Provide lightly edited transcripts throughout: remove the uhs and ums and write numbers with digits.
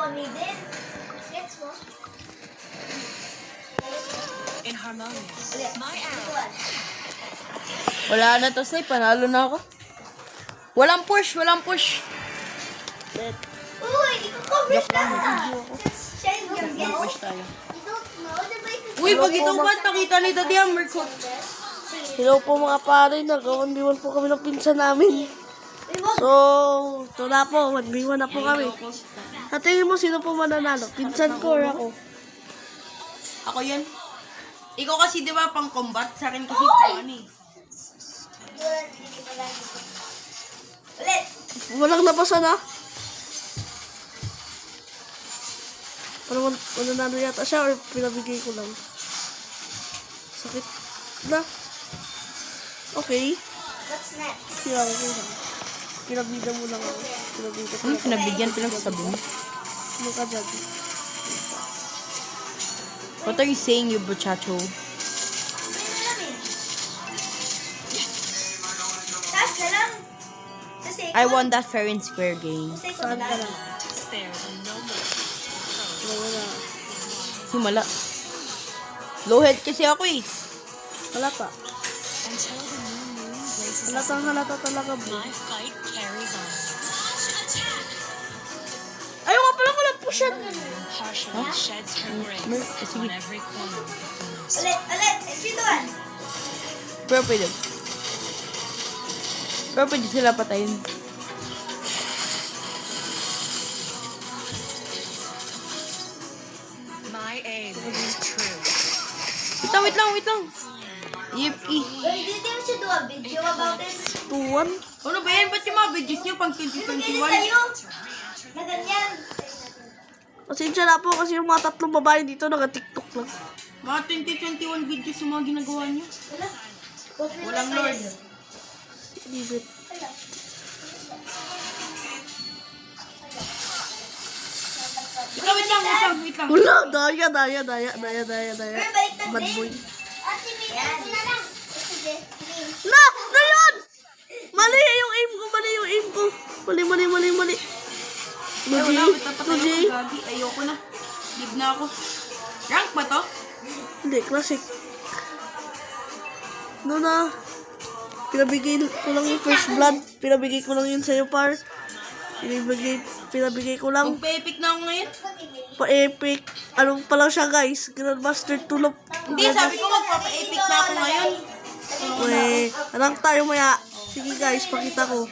kami din. Gets mo? In harmonious. Ulit. My Ito, app. Wala na to, Slay. Panalo na ako. Walang push, walang push. Let, Uy, iko-cover Joke lang, na. nag-video ako. Siya yung guest. push tayo. You don't know, diba ito? Uy, pag ito ba, pakita ni Daddy Hammer ko. Hello po mga pare, nag-1v1 po kami ng pinsan namin. So, ito na po, 1v1 na po kami. Sa tingin mo, sino po mananalo? Pinsan ko or ako? Ako yan. Ikaw kasi di ba pang combat? Sa akin kasi pang ano eh. Ulit. Walang nabasa na. Parang mananalo yata siya or pinabigay ko lang. Sakit na. Okay. What's next? Kaya ko lang. Pinabigyan mo lang ako. Pinabigyan ko lang. Pinabigyan, pinagsasabi mo. Ano ka dyan? What are you saying, you muchacho? Taas na lang. Kasi I won that fair and square game. Kasi Saan ka lang? Spare and no more. Wala. Himala. Low health kasi ako eh. Wala pa. Until the new moon blazes us, Halata talaga, bro. my fight carries on. Ayaw nga pala walang pushan. Partially sheds her grace on every corner of the forest. Ulit. Ito one. Pero pwede. Pero pwede sila patayin. My aim is true. Wait lang. Yippee. Did you should do a video about it? 2-1. Ano ba yan? Ba't yung mga videos niyo pang Ganyan 2021? tayo. Na ganyan. Pasensya na po kasi yung mga tatlong babae dito naka-tiktok lang. Mga 2021 videos yung mga ginagawa niyo. Wala. Walang Lord. Leave it. Ikaw, wait lang. Wala, daya. Pero baliktad Bad din. boy. Ate, may ano na lang. Sige. Na yun! Mali yung aim ko. Mali. Ay, wala. Wait, Luigi. napatay ako. Gagi. Ayoko na. Leave na ako. Rank ba to? Hindi, classic. No na. Pinabigay ko lang yung first blood. Pinabigay ko lang yun sa'yo, par. Pinabigay ko lang. Magpa-epic na ako ngayon. Pa-epic. Ano pa lang siya, guys? Grandmaster tulog. Hindi, sabi ko magpapa-epic na ako ngayon. Rank tayo maya. Sige, guys, pakita ko.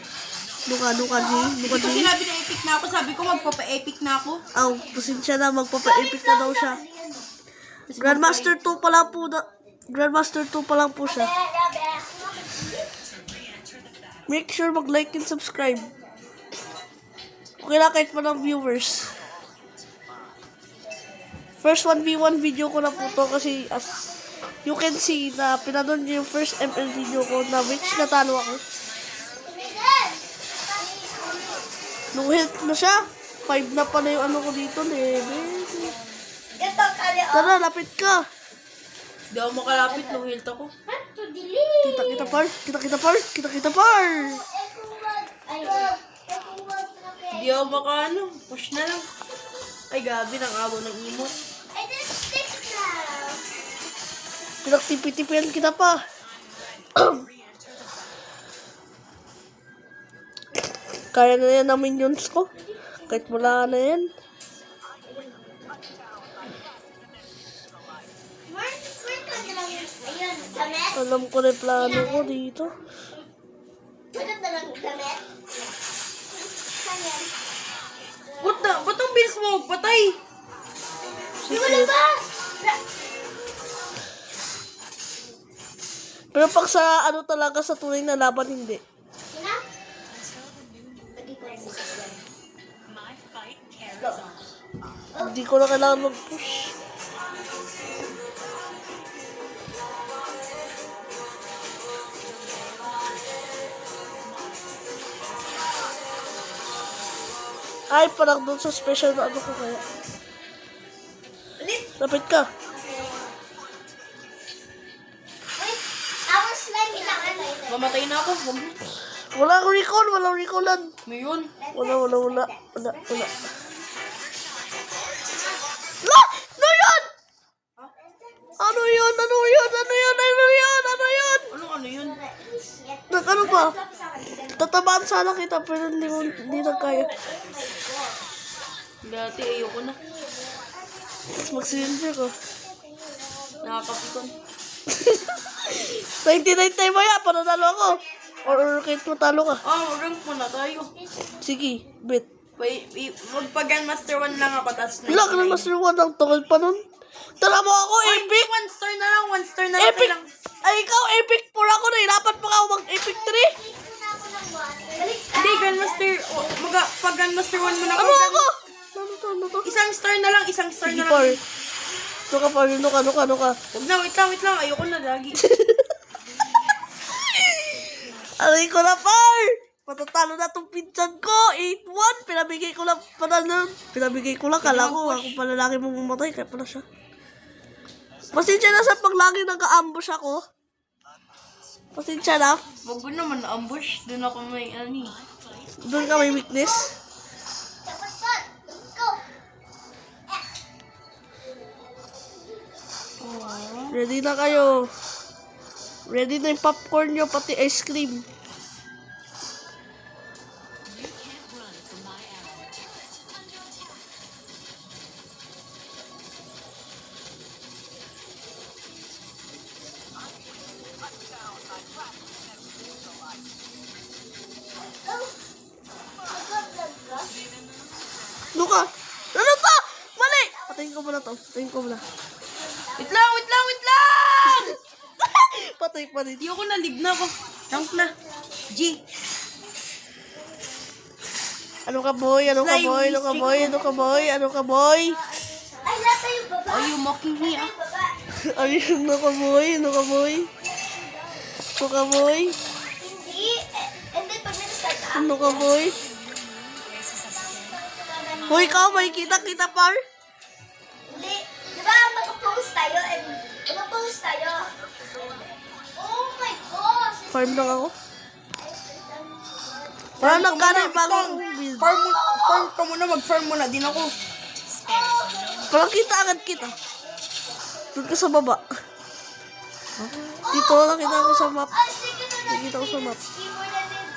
Nuka, G. Hindi ko sinabi na epic na ako. Sabi ko magpapa-epic na ako. Aw, pasensya na. Magpapa-epic na daw siya. Grandmaster 2 pa lang po siya. Make sure mag-like and subscribe. Okay na kahit pa ng viewers. First 1v1 video ko na po to kasi as you can see na pinanood niyo yung first ML video ko na which natalo ako. No health na siya. 5 na pala yung ano ko dito. Ito, kali o. Tara, lapit ka. Hindi ako makalapit nung health ako. To delete. Kita par. Ay, Hindi ako makaano. Push na lang. Ay, gabi. Nang abo ng emote. I did sticks now. Pinagtipi-tipian kita pa. Kaya na yan ang minions ko. Kahit wala na yan. Where ka na lang yun? Ayun, damit? Alam ko na yung plano ko dito. Where na lang damit? Saan yan? Ba't ang bilis mo magpatay? Di mo na ba? Pero pag sa ano talaga sa tunay na laban, hindi. Sina? Lagi ko rin sa yan. My fight carries on. Hindi ko na kailangan mag-push. Ay, parang doon sa special na ano ko kaya. Ulit. Lapit ka. Wait, our slime ilangan. Mamatay na ako. Walang recall, walang recallan. Ngayon. Wala. Tatamaan sana kita, pero hindi na kaya. Dati ayoko na. Mag-surrender ko. Nakakapikon. 99 tayo ba yan? Pananalo ako. Or kahit matalo ka. Rank mo na tayo. Sige, bet. Magpa-Grandmaster 1 lang ako, tas Wala ka na Master 1 ang tungkol pa nun. Tara mo ako, epic! 1 star na lang, 1 star na lang. Epic! Ay, ikaw, epic 4 ako na. Dapat pa ako mag-epic 3. Hindi, Grandmaster. Pag Grandmaster 1 mo na Ano ako? Ano to? Isang star na lang, isang star Sige, na par. lang. Ano ka, par? Ano ka? Huwag na, wait lang. Ayoko na, lagi. Aray ko na, par! Matatalo na itong pinsan ko. 8-1. Pinabigay ko lang pala nun. Kala ko. Ako pala lagi mong mamatay. Kaya pala siya. Pasensya na sa paglagi nag-ambush ako. Pasensya na. Huwag ko naman na-ambush. Doon ako may Doon ka may weakness. Ready na kayo. Ready na yung popcorn nyo, pati ice cream. Luka! Ano to? Mali! Patayin ko muna to. Wait lang! Patay pa rin. Di ako na-live na ako. Rank na. G. Ano ka boy? Ano ka boy? Ay, lahat tayo baba. Are you mocking me, ah? Ayun, ano ka boy? Hindi. Hindi, pag nag-start na. Ano ka boy? Hoy, ikaw, may kita par? Hindi. Di ba mag-post tayo? Oh my gosh. Farm lang ako. Parang nagkana yung bagong build. Farm ka muna, mag-farm muna. Din ako. Parang kita agad kita. Doon ka sa baba. Dito nakita ko sa map. Ah, sige na lang. Nakita ko sa map. Keyboard na din.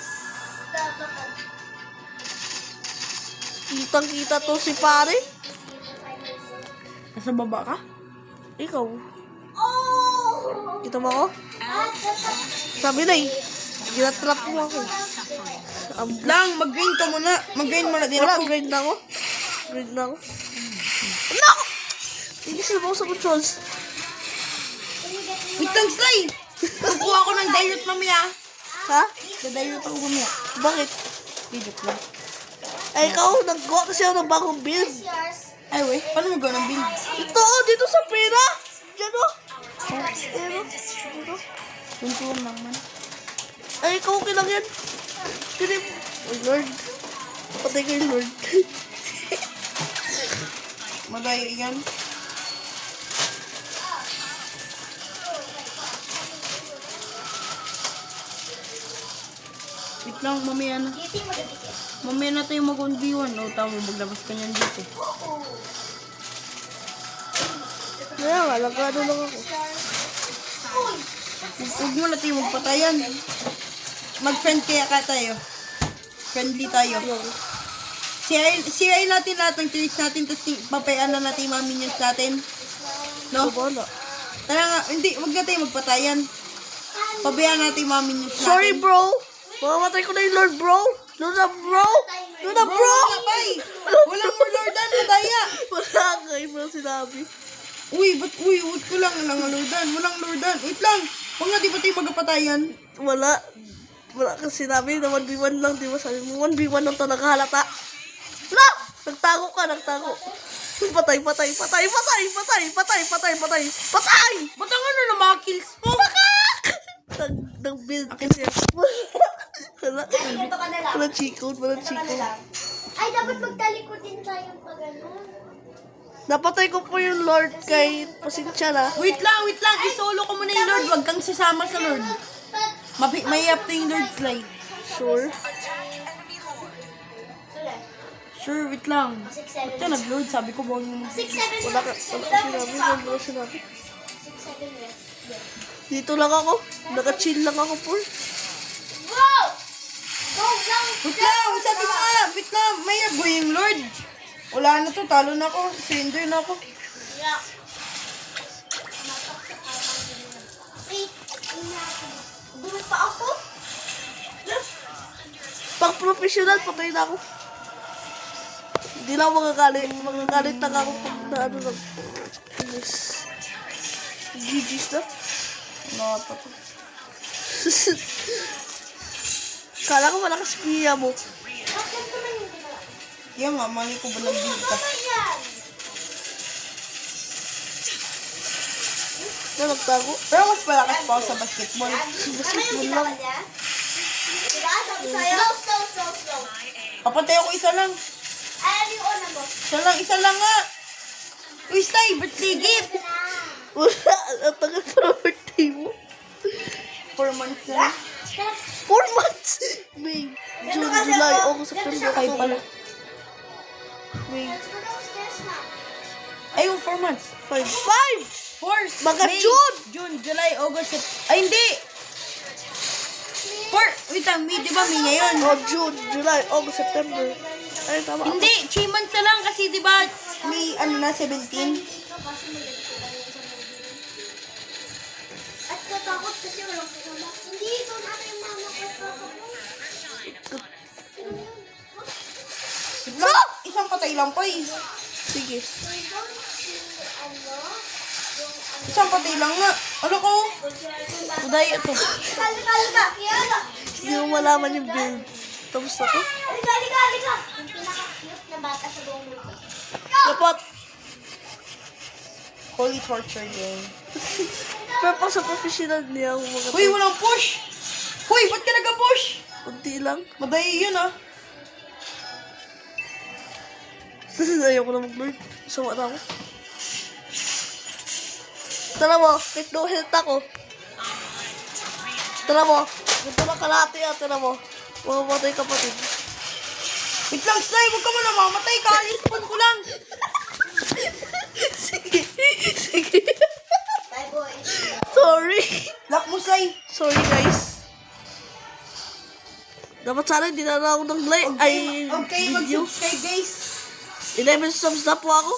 Kitang-kita to si pare. Nasa baba ka? Ikaw. Oh! Kita mo ako? Sabi na eh. Ginatrap mo ako. Lang, mag-grind ka muna. Mag-grind muna. Din Wala, ako. grind na ako. Ano? Hindi sila mo sa controls. Wait lang, Sly! Kukuha ako ng dilute mamaya. Ha? Dadilute ako mamaya. Bakit? Dilute lang. Ay, ikaw, nag-go kasi ako ng bagong build. Yours. Ay, wait. Paano mo gawin ng build? Ito, dito sa pera. Diyan o. Dito. Tuntuan naman. Ay, ikaw, okay lang yan. Pinim. Oh, Lord. Patay kayo, Lord. Madaya yan. Wait lang, mamaya na. Giting magdadikit. Mamaya na tayo mag-1v1. O, tama, maglabas ka niyan dito. Kaya nga, lagado lang ako. Huwag mo na tayo magpatayan. Mag-friend kaya ka tayo. Friendly tayo. Sirain natin lahat ng tricks natin, tapos papayaan na natin yung mga minions natin. No? Wala. Tara nga, hindi, wag na tayo magpatayan. Pabayaan natin yung mga minions natin. Sorry, bro. Mamamatay ko na yung Lord, bro. Luna, bro. Wala pa eh. Walang more lordan, madaya. Wala nga, ibang sinabi. Uy, wait ko lang, walang lordan. Wait lang. Huwag na, di ba tayo magpatayan? Wala kasi sinabi na 1v1 lang, di ba? Sabi mo, 1v1 lang to nakahalata. Wala! Nagtago ka. Patay! Ba't ang ano na mga kills mo? Nag-build kasi ako. Wala. Ito ka na lang. Walang cheat code. Ay, dapat magtalikod din tayo pag ano. Napatay ko po yung Lord kay pasensya na. Wait lang. Isolo ko muna yung Lord. Huwag kang sasama sa Lord. May up to yung Lord slide. Sure. Sure, wait lang. 6-7. Ito nag-Lord. Sabi ko bawal mo 6-7 Wala sinabi. Wala sinabi. 6-7 yes. Dito lang ako. Naka-chill lang ako po. Wow! Wait lang, sabi ko nga, wait lang, may yung Lord. Wala na to, talo na ako. Surrender na ako. Bumit pa ako? Pag professional, patay na ako. Hindi na ako magagalit. Magagalit na ako pag na ano lang. Yes. GG's na. Nakata to. Kala ko malakas piya mo. Bakit naman yung ginawa? Yan nga, mali ko ba lang dito? Yan! Na nagtago. Pero mas malakas pa ako sa basketball. Ano yung ginawa niya? Diba? Sabi sa'yo? Slow. Papatay ako isa lang. Ayan yung una mo. Isa lang nga. Uy, Sly, birthday gift. Wala. Ang tagal para birthday mo. 4 months na. 4 months. May June, July, August, September, October. May Let's go downstairs na. Ayun, 4 months. 5. 4. Mga June! June, July, August, Ay, hindi. 4. Wait lang, May, di ba May ngayon? Oh, June, July, August, September. Ay, tama. Hindi, 3 months na lang kasi di ba may ano na, 17. At katakot kasi walang kasama. Hindi, ito na yung mama ko. Wait lang, isang patay lang pa eh. Sige. Isang patay lang nga. Ano ko? Uday, ito. Halika. Kiyala. Hindi mo malaman yung build. Tapos na to. Halika. Yung pinaka-cute na bata sa buong mundo. Dapat. Holy torture game. Pero pag sa professional niya, mga Uy, walang push. Uy, ba't ka nag-push? unti lang. Madayi yun ah. Ayoko na mag-lord. Sama na ako. Tara mo, kahit no health ako. Tara mo, ganito na kalahati ah, tara mo. Mamamatay kapatid. Wait lang, Sly, huwag ka mo na mamatay. Kalispon ko lang. Sige. Bye, boys. Sorry. Lock mo, Sly. Sorry guys. Dapat sana hindi na ako ng like. Ay, Okay, video. mag-subscribe, guys. 11 subs na po ako.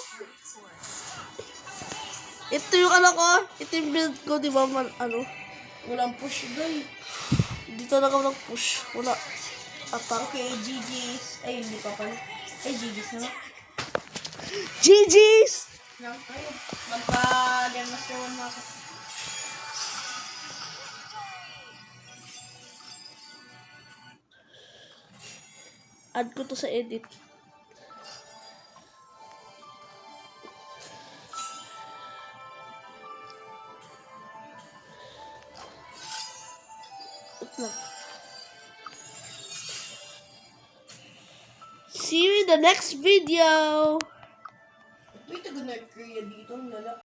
Ito yung ano ko. Ito yung build ko, di ba man, ano. Walang push, guys. Dito na ako nag-push. Wala. Attack. Okay, GG's. Ay, hindi pa pala. Ay, GG's na. GG's! Ayun. Magpa-demonstration na ako. Add ko to sa edit. Wait lang. See you in the next video! Wait, taga North Korea dito. Lala.